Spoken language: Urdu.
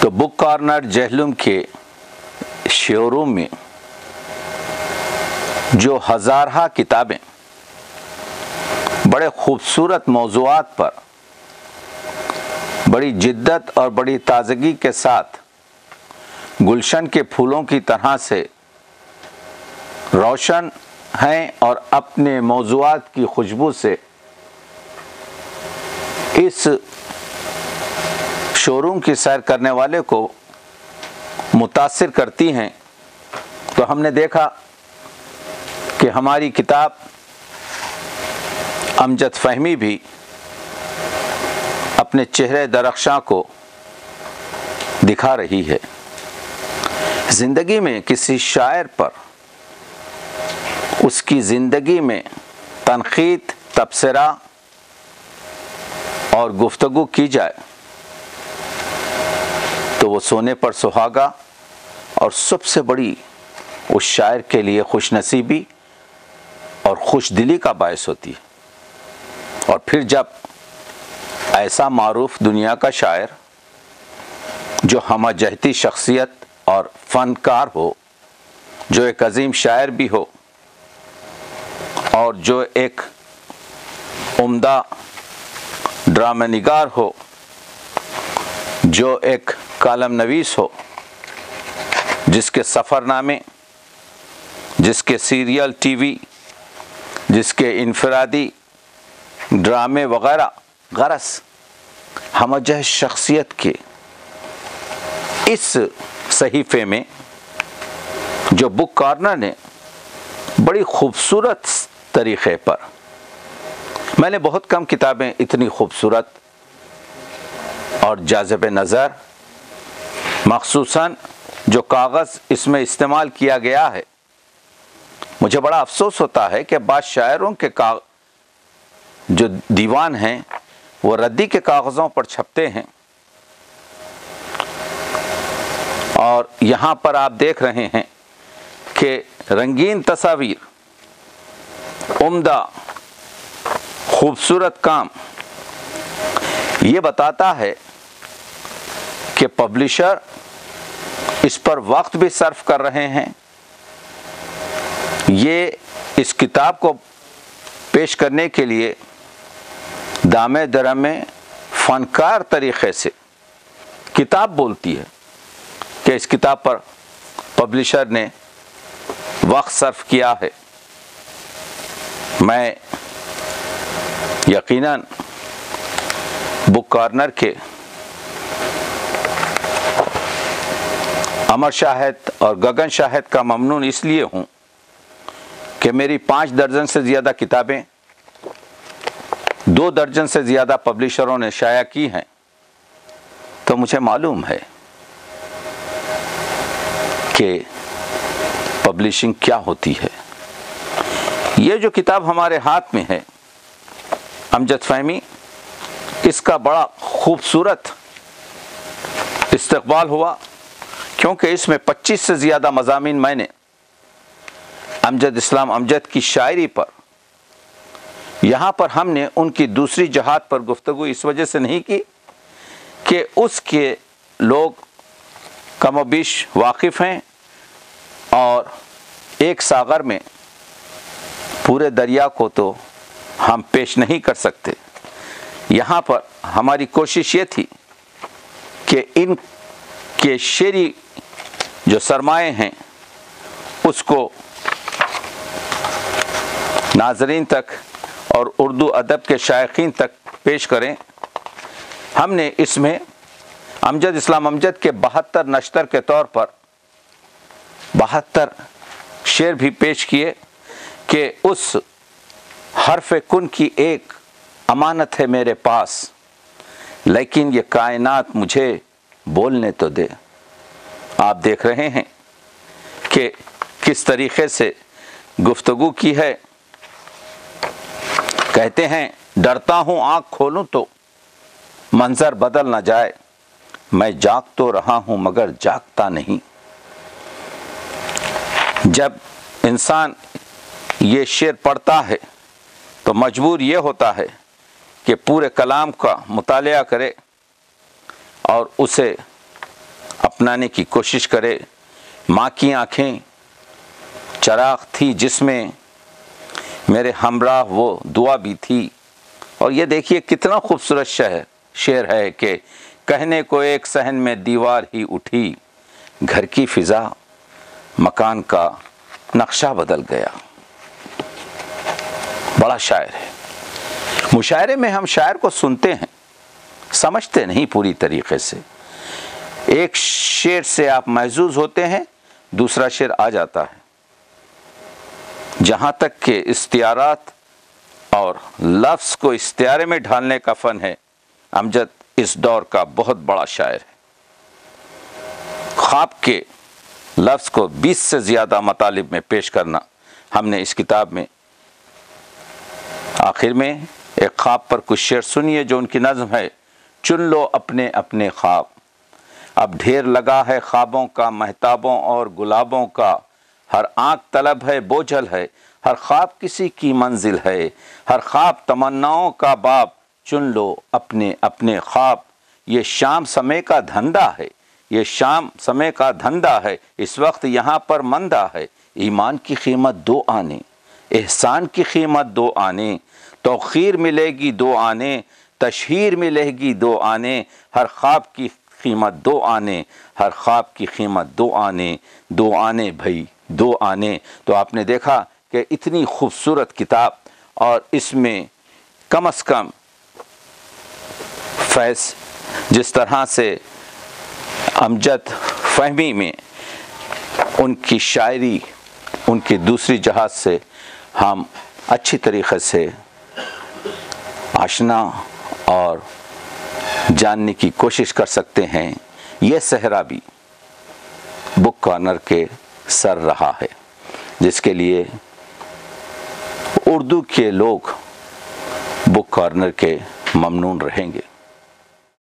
تو بک کارنر جہلم کے شو روم میں جو ہزارہ کتابیں بڑے خوبصورت موضوعات پر بڑی جدت اور بڑی تازگی کے ساتھ گلشن کے پھولوں کی طرح سے روشن ہیں اور اپنے موضوعات کی خوشبو سے اس شو روم کی سیر کرنے والے کو متاثر کرتی ہیں، تو ہم نے دیکھا کہ ہماری کتاب امجد فہمی بھی اپنے چہرے درخشاں کو دکھا رہی ہے۔ زندگی میں کسی شاعر پر اس کی زندگی میں تنقید، تبصرہ اور گفتگو کی جائے تو وہ سونے پر سہاگا اور سب سے بڑی اس شاعر کے لیے خوش نصیبی اور خوش دلی کا باعث ہوتی ہے۔ اور پھر جب ایسا معروف دنیا کا شاعر جو ہمہ جہتی شخصیت اور فنکار ہو، جو ایک عظیم شاعر بھی ہو اور جو ایک عمدہ ڈرامہ نگار ہو، جو ایک کالم نویس ہو، جس کے سفر نامے، جس کے سیریل ٹی وی، جس کے انفرادی ڈرامے وغیرہ، غرض ہمہ جہت شخصیت کے اس صحیفے میں جو بک کارنر نے بڑی خوبصورت طریقے پر، میں نے بہت کم کتابیں اتنی خوبصورت اور جاذب نظر، مخصوصاً جو کاغذ اس میں استعمال کیا گیا ہے، مجھے بڑا افسوس ہوتا ہے کہ بعض شاعروں کے جو دیوان ہیں وہ ردی کے کاغذوں پر چھپتے ہیں، اور یہاں پر آپ دیکھ رہے ہیں کہ رنگین تصاویر، عمدہ خوبصورت کام، یہ بتاتا ہے کہ پبلشر اس پر وقت بھی صرف کر رہے ہیں، یہ اس کتاب کو پیش کرنے کے لیے دامے درمے فنکار طریقے سے کتاب بولتی ہے کہ اس کتاب پر پبلشر نے وقت صرف کیا ہے۔ میں یقیناً بک کارنر کے امر شاہد اور گگن شاہد کا ممنون اس لیے ہوں کہ میری 5 درجن سے زیادہ کتابیں 2 درجن سے زیادہ پبلشروں نے شائع کی ہیں، تو مجھے معلوم ہے کہ پبلشنگ کیا ہوتی ہے۔ یہ جو کتاب ہمارے ہاتھ میں ہے امجد فہمی، اس کا بڑا خوبصورت استقبال ہوا، کیونکہ اس میں 25 سے زیادہ مضامین میں نے امجد اسلام امجد کی شاعری پر، یہاں پر ہم نے ان کی دوسری جہاد پر گفتگو اس وجہ سے نہیں کی کہ اس کے لوگ کم و بیش واقف ہیں، اور ایک ساغر میں پورے دریا کو تو ہم پیش نہیں کر سکتے۔ یہاں پر ہماری کوشش یہ تھی کہ ان کے شعری جو سرمایے ہیں اس کو ناظرین تک اور اردو ادب کے شائقین تک پیش کریں۔ ہم نے اس میں امجد اسلام امجد کے 72 نشتر کے طور پر 72 شعر بھی پیش کیے کہ اس حرف کن کی ایک امانت ہے میرے پاس، لیکن یہ کائنات مجھے بولنے تو دے۔ آپ دیکھ رہے ہیں کہ کس طریقے سے گفتگو کی ہے۔ کہتے ہیں ڈرتا ہوں آنکھ کھولوں تو منظر بدل نہ جائے، میں جاگ تو رہا ہوں مگر جاگتا نہیں۔ جب انسان یہ شعر پڑھتا ہے تو مجبور یہ ہوتا ہے کہ پورے کلام کا مطالعہ کرے اور اسے اپنانے کی کوشش کرے۔ ماں کی آنکھیں چراغ تھی جس میں میرے ہمراہ وہ دعا بھی تھی۔ اور یہ دیکھیے کتنا خوبصورت شعر ہے کہ کہنے کو ایک صحن میں دیوار ہی اٹھی، گھر کی فضا مکان کا نقشہ بدل گیا۔ بڑا شاعر ہے۔ مشاعرے میں ہم شاعر کو سنتے ہیں، سمجھتے نہیں پوری طریقے سے۔ ایک شعر سے آپ محظوظ ہوتے ہیں، دوسرا شعر آ جاتا ہے۔ جہاں تک کہ استعارات اور لفظ کو استعارے میں ڈھالنے کا فن ہے، امجد اس دور کا بہت بڑا شاعر ہے۔ خواب کے لفظ کو 20 سے زیادہ مطالب میں پیش کرنا ہم نے اس کتاب میں۔ آخر میں ایک خواب پر کچھ شعر سنیے جو ان کی نظم ہے۔ چن لو اپنے اپنے خواب، اب ڈھیر لگا ہے خوابوں کا، مہتابوں اور گلابوں کا، ہر آنکھ طلب ہے بوجھل ہے، ہر خواب کسی کی منزل ہے، ہر خواب تمناؤں کا باب، چن لو اپنے اپنے خواب۔ یہ شام سمے کا دھندا ہے، یہ شام سمے کا دھندا ہے، اس وقت یہاں پر مندہ ہے، ایمان کی قیمت 2 آنے، احسان کی قیمت 2 آنے، توقیر ملے گی 2 آنے، تشہیر ملے گی 2 آنے، ہر خواب کی قیمت 2 آنے، ہر خواب کی قیمت 2 آنے، 2 آنے بھائی 2 آنے۔ تو آپ نے دیکھا کہ اتنی خوبصورت کتاب، اور اس میں کم از کم فیض جس طرح سے امجد فہمی میں ان کی شاعری، ان کی دوسری جہات سے ہم اچھی طریقے سے آشنا اور جاننے کی کوشش کر سکتے ہیں۔ یہ صحرا بھی بک کارنر کے سر رہا ہے، جس کے لیے اردو کے لوگ بک کارنر کے ممنون رہیں گے۔